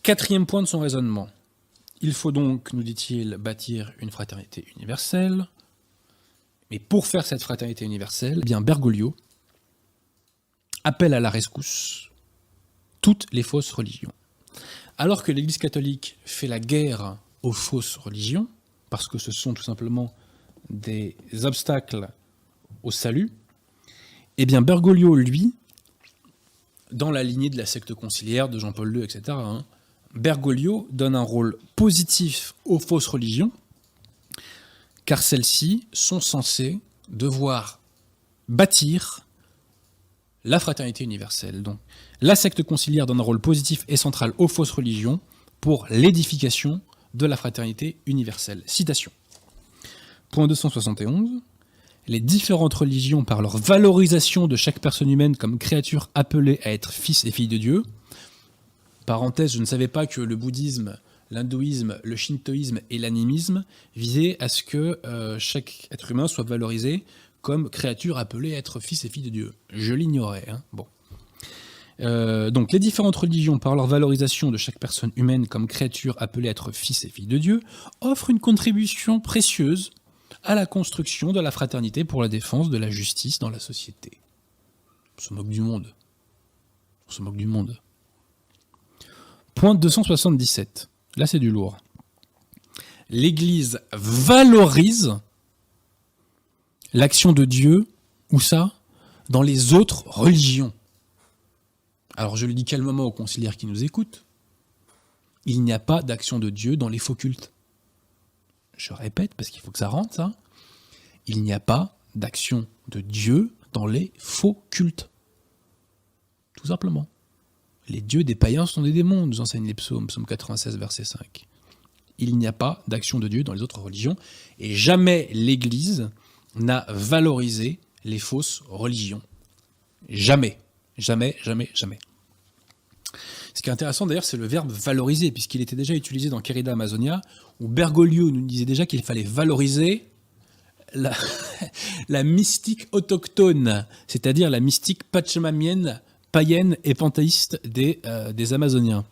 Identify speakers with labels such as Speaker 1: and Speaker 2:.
Speaker 1: Quatrième point de son raisonnement. Il faut donc, nous dit-il, bâtir une fraternité universelle. Mais pour faire cette fraternité universelle, eh bien Bergoglio appelle à la rescousse toutes les fausses religions. Alors que l'Église catholique fait la guerre aux fausses religions, parce que ce sont tout simplement des obstacles au salut, eh bien Bergoglio, lui, dans la lignée de la secte conciliaire de Jean-Paul II, etc., Bergoglio donne un rôle positif aux fausses religions, car celles-ci sont censées devoir bâtir la fraternité universelle. Donc, la secte conciliaire donne un rôle positif et central aux fausses religions pour l'édification de la fraternité universelle. Citation. Point 271. Les différentes religions, par leur valorisation de chaque personne humaine comme créature appelée à être fils et fille de Dieu. Parenthèse, je ne savais pas que le bouddhisme, l'hindouisme, le shintoïsme et l'animisme visaient à ce que chaque être humain soit valorisé comme créature appelée à être fils et fille de Dieu. Je l'ignorais. Bon. Donc, les différentes religions, par leur valorisation de chaque personne humaine comme créature appelée à être fils et fille de Dieu, offrent une contribution précieuse à la construction de la fraternité pour la défense de la justice dans la société. On se moque du monde. On se moque du monde. Point 277. Là, c'est du lourd. L'Église valorise l'action de Dieu, où ça? Dans les autres religions. Alors, je le dis calmement aux conciliaires qui nous écoutent. Il n'y a pas d'action de Dieu dans les faux cultes. Je répète, parce qu'il faut que ça rentre, ça. Il n'y a pas d'action de Dieu dans les faux cultes. Tout simplement. Les dieux des païens sont des démons, nous enseignent les psaumes, psaume 96, verset 5. Il n'y a pas d'action de Dieu dans les autres religions, et jamais l'Église n'a valorisé les fausses religions. Jamais. Jamais, jamais, jamais. Ce qui est intéressant d'ailleurs, c'est le verbe valoriser, puisqu'il était déjà utilisé dans Querida Amazonia, où Bergoglio nous disait déjà qu'il fallait valoriser la mystique autochtone, c'est-à-dire la mystique pachamamienne, païenne et panthéiste des Amazoniens.